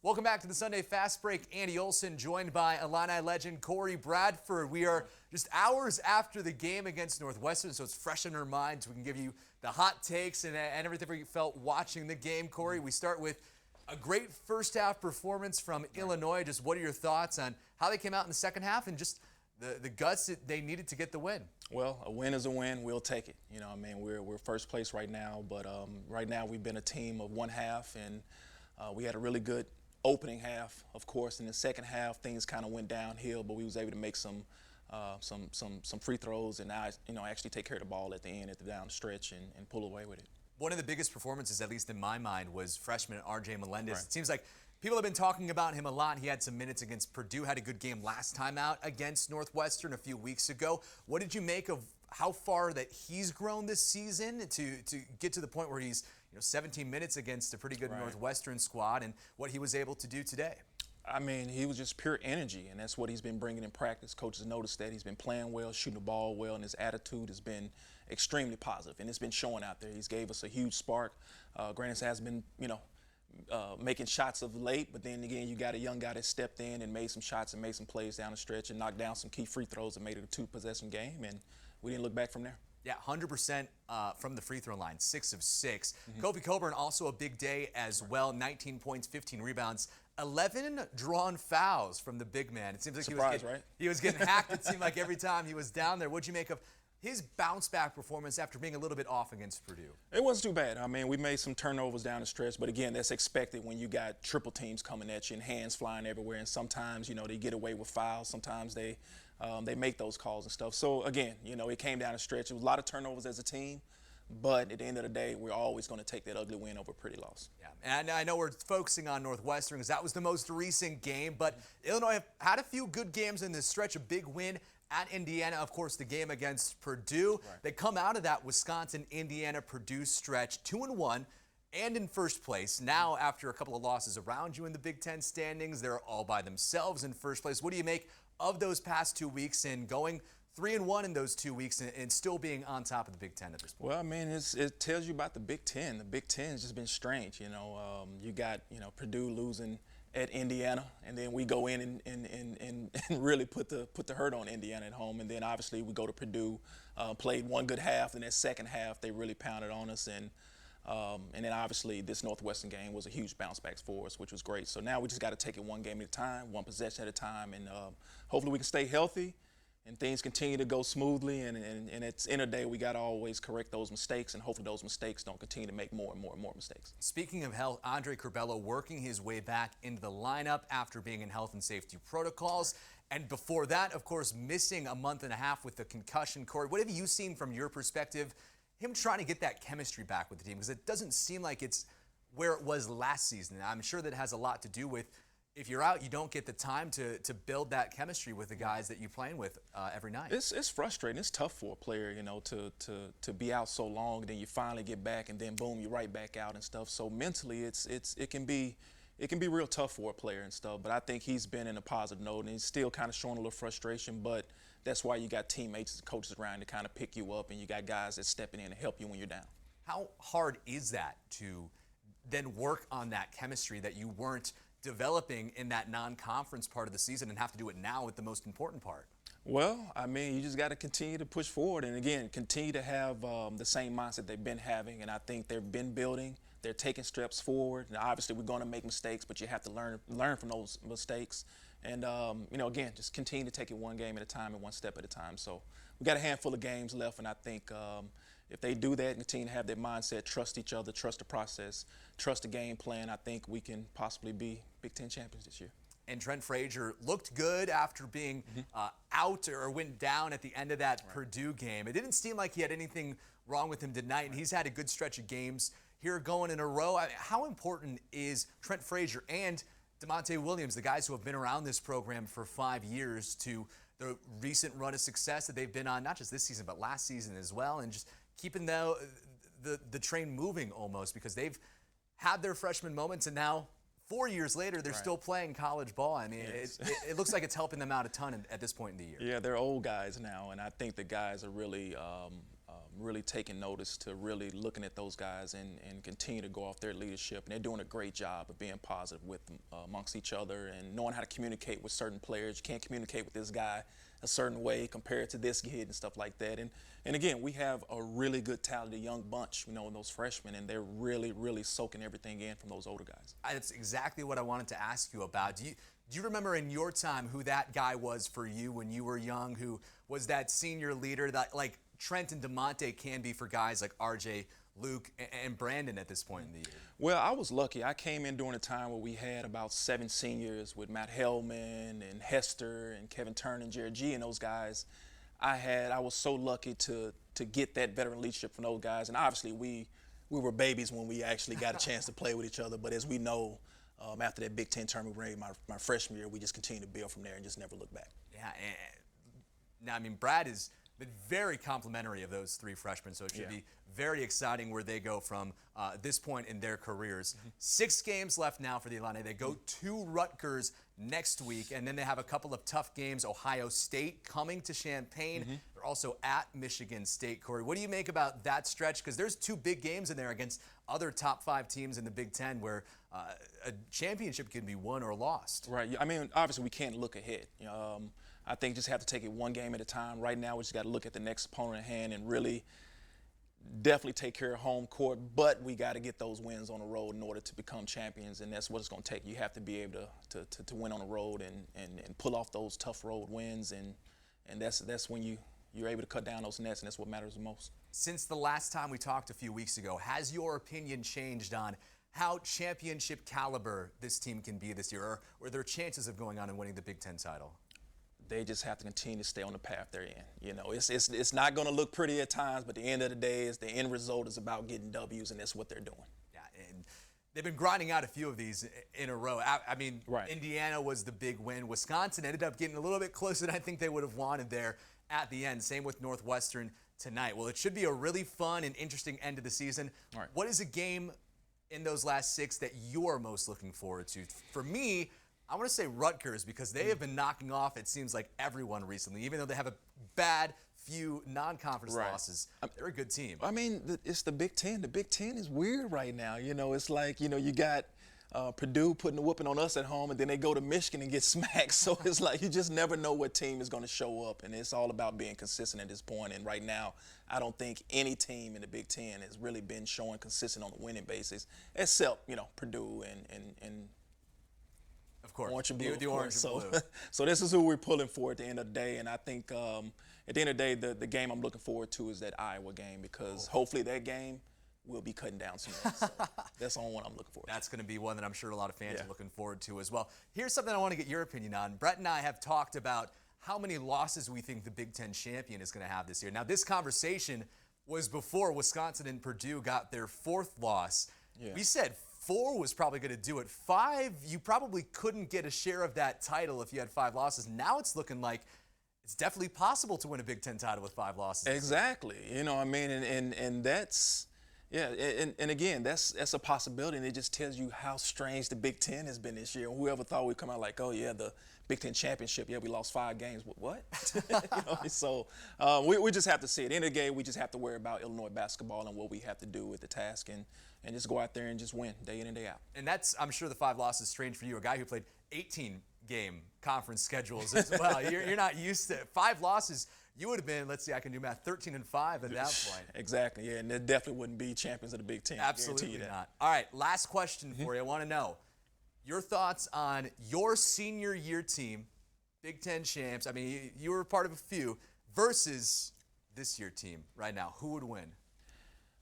Welcome back to the Sunday Fast Break. Andy Olson joined by Illini legend Cory Bradford. We are just hours after the game against Northwestern, so it's fresh in our minds. We can give you the hot takes and everything we felt watching the game. Cory, we start with a great first half performance from Illinois. Just what are your thoughts on how they came out in the second half and just the guts that they needed to get the win? Well, a win is a win. We'll take it. You know, I mean, we're first place right now, but right now we've been a team of one half, and we had a really good opening half, of course. In the second half, things kind of went downhill, but we was able to make some free throws and actually take care of the ball at the end, at the down stretch, and pull away with it. One of the biggest performances, at least in my mind, was freshman R.J. Melendez. Right. It seems like people have been talking about him a lot. He had some minutes against Purdue, had a good game last time out against Northwestern a few weeks ago. What did you make of how far that he's grown this season to get to the point where he's 17 minutes against a pretty good Northwestern squad, and what he was able to do today? I mean, he was just pure energy, and that's what he's been bringing in practice. Coaches noticed that he's been playing well, shooting the ball well, and his attitude has been extremely positive, and it's been showing out there. He's gave us a huge spark. Granted, has been, making shots of late, but then again, you got a young guy that stepped in and made some shots and made some plays down the stretch and knocked down some key free throws and made it a two-possession game, and we didn't look back from there. Yeah, 100% from the free throw line, 6 of 6. Kofi Coburn, also a big day as well, 19 points, 15 rebounds, 11 drawn fouls from the big man. It seems like he was getting hacked, it seemed like, every time he was down there. What'd you make of his bounce-back performance after being a little bit off against Purdue? It wasn't too bad. I mean, we made some turnovers down the stretch, but again, that's expected when you got triple teams coming at you and hands flying everywhere, and sometimes, they get away with fouls. Sometimes they make those calls and stuff. So again, it came down the stretch. It was a lot of turnovers as a team, but at the end of the day, we're always going to take that ugly win over a pretty loss. Yeah, and I know we're focusing on Northwestern because that was the most recent game, but Illinois have had a few good games in this stretch, a big win at Indiana, of course, the game against Purdue. Right. They come out of that Wisconsin-Indiana-Purdue stretch 2-1 and in first place. Now, after a couple of losses around you in the Big Ten standings, they're all by themselves in first place. What do you make of those past 2 weeks and going 3-1 in those 2 weeks and still being on top of the Big Ten at this point? Well, I mean, it tells you about the Big Ten. The Big Ten has just been strange. You got Purdue losing at Indiana, and then we go in and really put the hurt on Indiana at home, and then obviously we go to Purdue, played one good half, and that second half they really pounded on us, and then obviously this Northwestern game was a huge bounce back for us, which was great. So now we just got to take it one game at a time, one possession at a time, and hopefully we can stay healthy and things continue to go smoothly, and at the end of the day, we got to always correct those mistakes, and hopefully those mistakes don't continue to make more and more and more mistakes. Speaking of health, Andre Curbelo working his way back into the lineup after being in health and safety protocols. And before that, of course, missing a month and a half with the concussion. Cory, what have you seen from your perspective, him trying to get that chemistry back with the team? Because it doesn't seem like it's where it was last season. And I'm sure that has a lot to do with if you're out, you don't get the time to build that chemistry with the guys that you're playing with every night. It's frustrating. It's tough for a player, to be out so long, and then you finally get back, and then boom, you're right back out and stuff. So mentally, it can be real tough for a player and stuff. But I think he's been in a positive note, and he's still kind of showing a little frustration. But that's why you got teammates and coaches around to kind of pick you up, and you got guys that stepping in and help you when you're down. How hard is that to then work on that chemistry that you weren't developing in that non-conference part of the season and have to do it now with the most important part? Well, I mean, you just got to continue to push forward and, again, continue to have the same mindset they've been having, and I think they've been building. They're taking steps forward. Now, obviously, we're going to make mistakes, but you have to learn from those mistakes. And, again, just continue to take it one game at a time and one step at a time. So we got a handful of games left, and I think if they do that and continue to have that mindset, trust each other, trust the process, trust the game plan, I think we can possibly be Big Ten champions this year. And Trent Frazier looked good after being out or went down at the end of that Purdue game. It didn't seem like he had anything wrong with him tonight, and he's had a good stretch of games here going in a row. How important is Trent Frazier and DeMonte Williams, the guys who have been around this program for 5 years, to the recent run of success that they've been on, not just this season, but last season as well, and just keeping the train moving almost, because they've had their freshman moments, and now 4 years later, they're still playing college ball. I mean, it looks like it's helping them out a ton at this point in the year. Yeah, they're old guys now, and I think the guys are really really taking notice to really looking at those guys and continue to go off their leadership. And they're doing a great job of being positive with amongst each other and knowing how to communicate with certain players. You can't communicate with this guy a certain way compared to this kid and stuff like that. And again, we have a really good talented young bunch, you know, in those freshmen, and they're really, really soaking everything in from those older guys. That's exactly what I wanted to ask you about. Do you remember in your time who that guy was for you when you were young, who was that senior leader that, like Trent and DeMonte can be for guys like RJ, Luke, and Brandon at this point in the year? Well, I was lucky. I came in during a time where we had about 7 seniors with Matt Hellman and Hester and Kevin Turner and Jared G and those guys. I was so lucky to get that veteran leadership from those guys. And obviously we were babies when we actually got a chance to play with each other. But as we know, after that Big Ten tournament, my freshman year, we just continued to build from there and just never look back. Yeah, now, I mean, Brad has been very complimentary of those 3 freshmen, so it should be very exciting where they go from this point in their careers. 6 games left now for the Illini. They go to Rutgers next week, and then they have a couple of tough games. Ohio State coming to Champaign. They're also at Michigan State. Cory, what do you make about that stretch? Because there's 2 big games in there against other top 5 teams in the Big Ten where a championship can be won or lost. Right. I mean, obviously we can't look ahead. I think just have to take it one game at a time. Right now we just got to look at the next opponent at hand and really definitely take care of home court, but we got to get those wins on the road in order to become champions, and that's what it's going to take. You have to be able to win on the road and pull off those tough road wins, and that's when you're able to cut down those nets, and that's what matters the most. Since the last time we talked a few weeks ago, has your opinion changed on how championship caliber this team can be this year, or their chances of going on and winning the Big Ten title? They just have to continue to stay on the path they're in. You know, it's not going to look pretty at times, but at the end of the day, the end result is about getting W's, and that's what they're doing. Yeah, and they've been grinding out a few of these in a row. I mean, Indiana was the big win. Wisconsin ended up getting a little bit closer than I think they would have wanted there at the end. Same with Northwestern tonight. Well, it should be a really fun and interesting end of the season. Right. What is a game in those last 6 that you're most looking forward to? For me, I want to say Rutgers, because they have been knocking off, it seems like, everyone recently. Even though they have a bad few non-conference losses, they're a good team. I mean, it's the Big Ten. The Big Ten is weird right now. You know, it's like, you know, you got Purdue putting a whooping on us at home, and then they go to Michigan and get smacked. So it's like you just never know what team is going to show up, and it's all about being consistent at this point. And right now, I don't think any team in the Big Ten has really been showing consistent on a winning basis, except, you know, Purdue and of course, orange and blue. The orange and blue. So this is who we're pulling for at the end of the day, and I think at the end of the day, the game I'm looking forward to is that Iowa game, because hopefully that game will be cutting down some nets. So that's the only one I'm looking forward to. That's going to be one that I'm sure a lot of fans are looking forward to as well. Here's something I want to get your opinion on. Brett and I have talked about how many losses we think the Big Ten champion is going to have this year. Now, this conversation was before Wisconsin and Purdue got their 4th loss. Yeah. We said 4 was probably going to do it. 5, you probably couldn't get a share of that title if you had 5 losses. Now it's looking like it's definitely possible to win a Big Ten title with 5 losses. Exactly. You know, I mean, and that's, yeah, and again, that's a possibility, and it just tells you how strange the Big Ten has been this year. Whoever thought we'd come out like, oh, yeah, the Big Ten championship, yeah, we lost 5 games. What? You know, so we just have to see it. At the end of the game, we just have to worry about Illinois basketball and what we have to do with the task, and just go out there and just win day in and day out. And that's, I'm sure the 5 losses strange for you, a guy who played 18-game conference schedules as well. You're not used to 5 losses. You would have been, let's see, I can do math, 13-5 at that point. Exactly, yeah, and they definitely wouldn't be champions of the Big Ten. Absolutely not. All right, last question for you. I want to know your thoughts on your senior year team, Big Ten champs. I mean, you were part of a few, versus this year team right now. Who would win?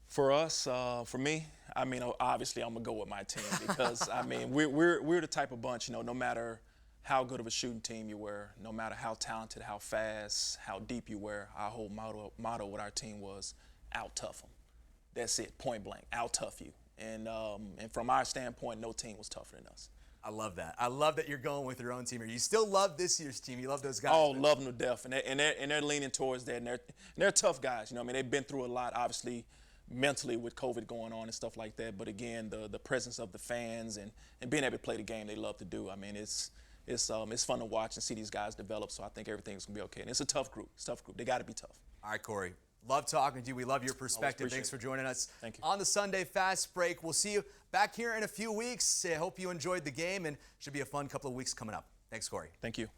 For us, for me, I mean, obviously I'm gonna go with my team, because I mean we're the type of bunch, you know, no matter how good of a shooting team you were, no matter how talented, how fast, how deep you were, our whole motto with our team was out tough them. That's it, point blank, out tough you. And from our standpoint, no team was tougher than us. I love that. I love that you're going with your own team. You still love this year's team. You love those guys. Oh, love them to death, and they're leaning towards that, and they're tough guys. You know, I mean, they've been through a lot, obviously, mentally with COVID going on and stuff like that. But again, the presence of the fans and being able to play the game they love to do. I mean, it's fun to watch and see these guys develop. So I think everything's gonna be okay. And it's a tough group. It's a tough group. They got to be tough. All right, Cory. Love talking to you. We love your perspective. appreciate Thanks for joining us. Thank you. On the Sunday Fast Break. We'll see you back here in a few weeks. I hope you enjoyed the game, and should be a fun couple of weeks coming up. Thanks, Cory. Thank you.